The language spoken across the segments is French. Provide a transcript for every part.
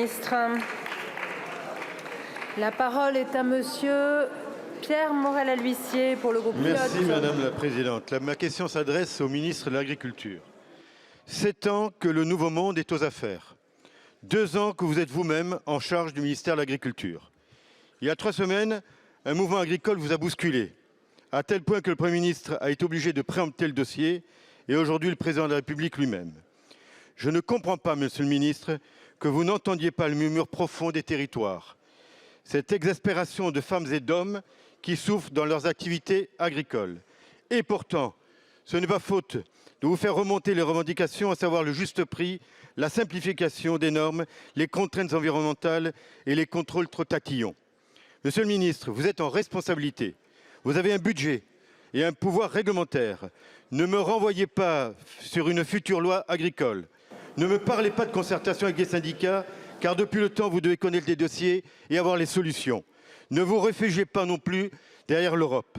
ministre. La parole est à monsieur Pierre Morel-A-L'Huissier pour le groupe Pilote. Merci Madame la Présidente. Ma question s'adresse au ministre de l'Agriculture. 7 ans que le Nouveau Monde est aux affaires. 2 ans que vous êtes vous-même en charge du ministère de l'Agriculture. Il y a 3 semaines, un mouvement agricole vous a bousculé, à tel point que le Premier ministre a été obligé de préempter le dossier et aujourd'hui le Président de la République lui-même. Je ne comprends pas, Monsieur le ministre, que vous n'entendiez pas le murmure profond des territoires. Cette exaspération de femmes et d'hommes qui souffrent dans leurs activités agricoles. Et pourtant, ce n'est pas faute de vous faire remonter les revendications, à savoir le juste prix, la simplification des normes, les contraintes environnementales et les contrôles trop tatillons. Monsieur le ministre, vous êtes en responsabilité. Vous avez un budget et un pouvoir réglementaire. Ne me renvoyez pas sur une future loi agricole. Ne me parlez pas de concertation avec les syndicats, car depuis le temps, vous devez connaître les dossiers et avoir les solutions. Ne vous réfugiez pas non plus derrière l'Europe.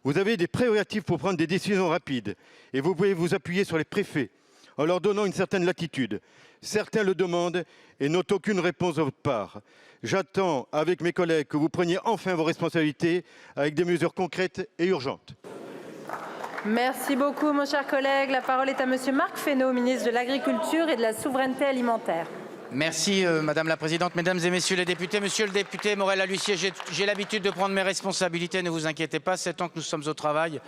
Vous avez des prérogatives pour prendre des décisions rapides et vous pouvez vous appuyer sur les préfets en leur donnant une certaine latitude. Certains le demandent et n'ont aucune réponse de votre part. J'attends avec mes collègues que vous preniez enfin vos responsabilités avec des mesures concrètes et urgentes. Merci beaucoup, mon cher collègue. La parole est à monsieur Marc Fesneau, ministre de l'Agriculture et de la Souveraineté alimentaire. Merci Madame la Présidente, Mesdames et Messieurs les députés. Monsieur le député Morel-A-L'Huissier, j'ai l'habitude de prendre mes responsabilités, ne vous inquiétez pas, 7 ans que nous sommes au travail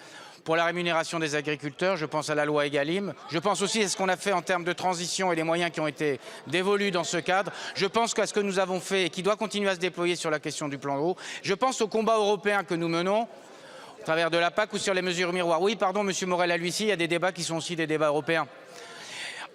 pour la rémunération des agriculteurs. Je pense à la loi Egalim. Je pense aussi à ce qu'on a fait en termes de transition et les moyens qui ont été dévolus dans ce cadre. Je pense qu'à ce que nous avons fait et qui doit continuer à se déployer sur la question du plan eau. Je pense au combat européen que nous menons au travers de la PAC ou sur les mesures miroirs. Oui, pardon, Monsieur Morel-A-L'Huissier, il y a des débats qui sont aussi des débats européens.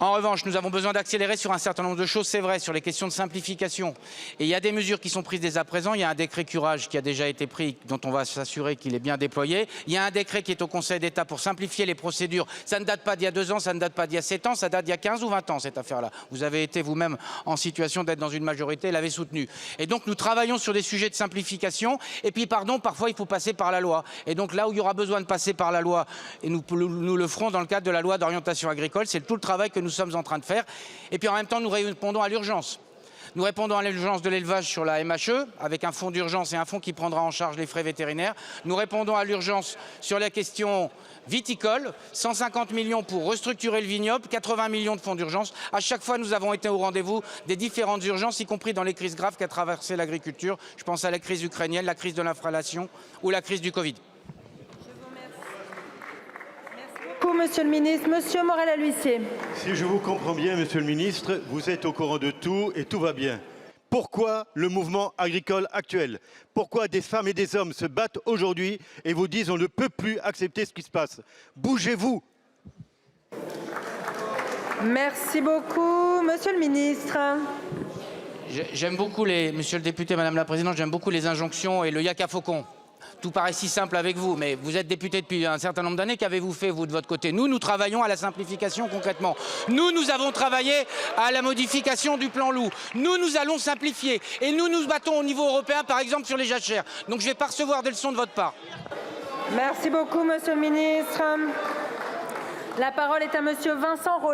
En revanche, nous avons besoin d'accélérer sur un certain nombre de choses, c'est vrai, sur les questions de simplification. Et il y a des mesures qui sont prises dès à présent. Il y a un décret curage qui a déjà été pris, dont on va s'assurer qu'il est bien déployé. Il y a un décret qui est au Conseil d'État pour simplifier les procédures. Ça ne date pas d'il y a 2 ans, ça ne date pas d'il y a 7 ans, ça date d'il y a 15 ou 20 ans, cette affaire-là. Vous avez été vous-même en situation d'être dans une majorité et l'avez soutenu. Et donc, nous travaillons sur des sujets de simplification. Et puis, pardon, parfois, il faut passer par la loi. Et donc, là où il y aura besoin de passer par la loi, et nous le ferons dans le cadre de la loi d'orientation agricole, c'est tout le travail que nous sommes en train de faire. Et puis en même temps, nous répondons à l'urgence. Nous répondons à l'urgence de l'élevage sur la MHE, avec un fonds d'urgence et un fonds qui prendra en charge les frais vétérinaires. Nous répondons à l'urgence sur la question viticole, 150 millions pour restructurer le vignoble, 80 millions de fonds d'urgence. À chaque fois, nous avons été au rendez-vous des différentes urgences, y compris dans les crises graves qu'a traversé l'agriculture. Je pense à la crise ukrainienne, la crise de l'inflation ou la crise du Covid. Monsieur le ministre, monsieur Morel-A-L'Huissier. Si je vous comprends bien, Monsieur le ministre, vous êtes au courant de tout et tout va bien. Pourquoi le mouvement agricole actuel? Pourquoi des femmes et des hommes se battent aujourd'hui et vous disent on ne peut plus accepter ce qui se passe? Bougez-vous! Merci beaucoup, monsieur le ministre. J'aime beaucoup monsieur le député, Madame la Présidente, j'aime beaucoup les injonctions et le yaka faucon. Tout paraît si simple avec vous, mais vous êtes député depuis un certain nombre d'années. Qu'avez-vous fait, vous, de votre côté? Nous travaillons à la simplification concrètement. Nous avons travaillé à la modification du plan loup. Nous allons simplifier. Et nous battons au niveau européen, par exemple, sur les jachères. Donc je ne vais pas recevoir des leçons de votre part. Merci beaucoup, monsieur le ministre. La parole est à monsieur Vincent Rolland.